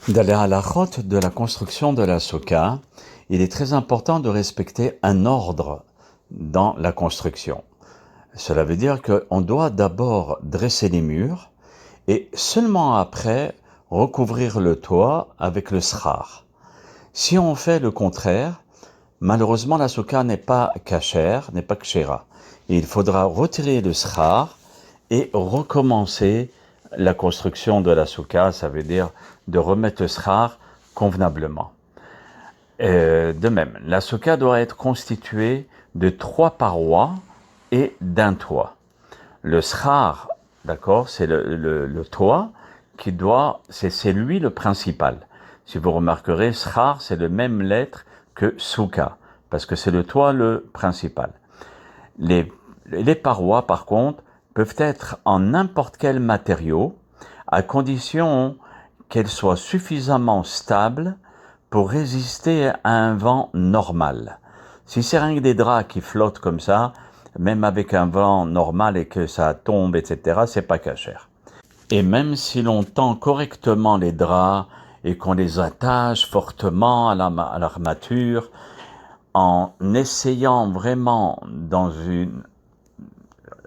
Dans les halachot de la construction de la souka, il est très important de respecter un ordre dans la construction. Cela veut dire qu'on doit d'abord dresser les murs et seulement après recouvrir le toit avec le srar. Si on fait le contraire, malheureusement la souka n'est pas kashère, n'est pas kshera. Il faudra retirer le srar et recommencer la construction de la souka, ça veut dire de remettre le srar convenablement. De même, la souka doit être constituée de 3 parois et d'un toit. Le srar, d'accord, c'est le toit qui doit, c'est lui le principal. Si vous remarquerez, srar, c'est la même lettre que souka, parce que c'est le toit le principal. Les parois, par contre, peuvent être en n'importe quel matériau, à condition qu'elles soient suffisamment stables pour résister à un vent normal. Si c'est rien que des draps qui flottent comme ça, même avec un vent normal et que ça tombe, etc., c'est pas cachère. Et même si l'on tend correctement les draps et qu'on les attache fortement à l'armature, en essayant vraiment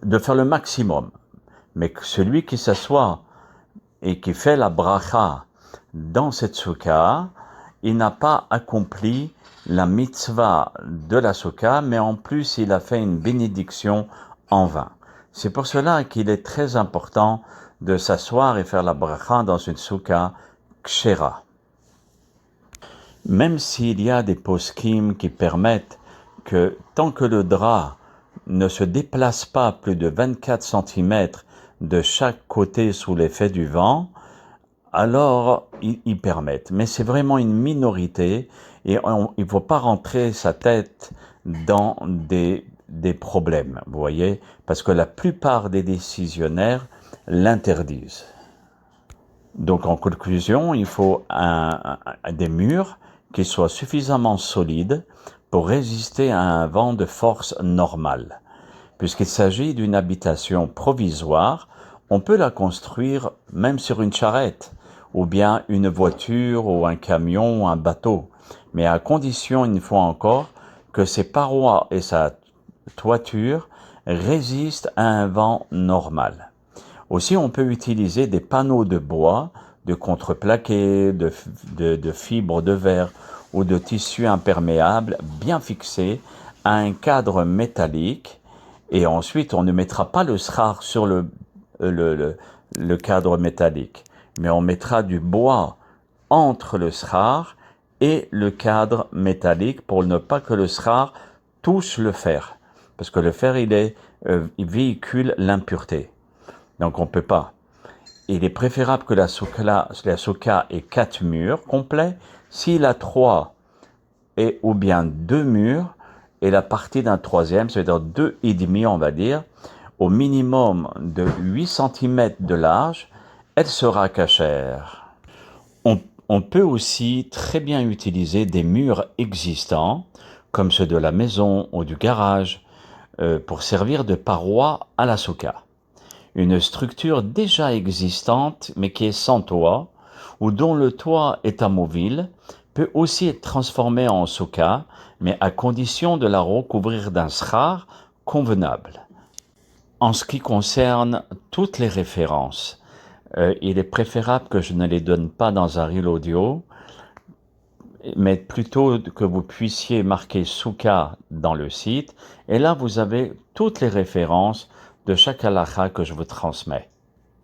de faire le maximum, mais que celui qui s'assoit et qui fait la bracha dans cette souka, il n'a pas accompli la mitzvah de la souka, mais en plus il a fait une bénédiction en vain. C'est pour cela qu'il est très important de s'asseoir et faire la bracha dans une souka kshera. Même s'il y a des poskim qui permettent que tant que le drap ne se déplace pas plus de 24 cm de chaque côté sous l'effet du vent, alors ils permettent. Mais c'est vraiment une minorité et il ne faut pas rentrer sa tête dans des problèmes, vous voyez, parce que la plupart des décisionnaires l'interdisent. Donc en conclusion, il faut des murs qui soient suffisamment solides pour résister à un vent de force normale. Puisqu'il s'agit d'une habitation provisoire, on peut la construire même sur une charrette, ou bien une voiture, ou un camion, ou un bateau, mais à condition, une fois encore, que ses parois et sa toiture résistent à un vent normal. Aussi, on peut utiliser des panneaux de bois, de contreplaqué, de fibres de verre ou de tissu imperméable bien fixés à un cadre métallique. Et ensuite, on ne mettra pas le srar sur le cadre métallique, mais on mettra du bois entre le srar et le cadre métallique pour ne pas que le srar touche le fer. Parce que le fer, il véhicule l'impureté. Donc on ne peut pas. Il est préférable que la souka ait 4 murs complets. S'il a 3 ou bien 2 murs, et la partie d'un troisième, c'est-à-dire 2,5, on va dire, au minimum de 8 cm de large, elle sera cachère. On peut aussi très bien utiliser des murs existants, comme ceux de la maison ou du garage, pour servir de parois à la souka. Une structure déjà existante, mais qui est sans toit, ou dont le toit est amovible, peut aussi être transformée en souka, mais à condition de la recouvrir d'un srar convenable. En ce qui concerne toutes les références, il est préférable que je ne les donne pas dans un reel audio, mais plutôt que vous puissiez marquer souka dans le site, et là vous avez toutes les références de chaque halakha que je vous transmets.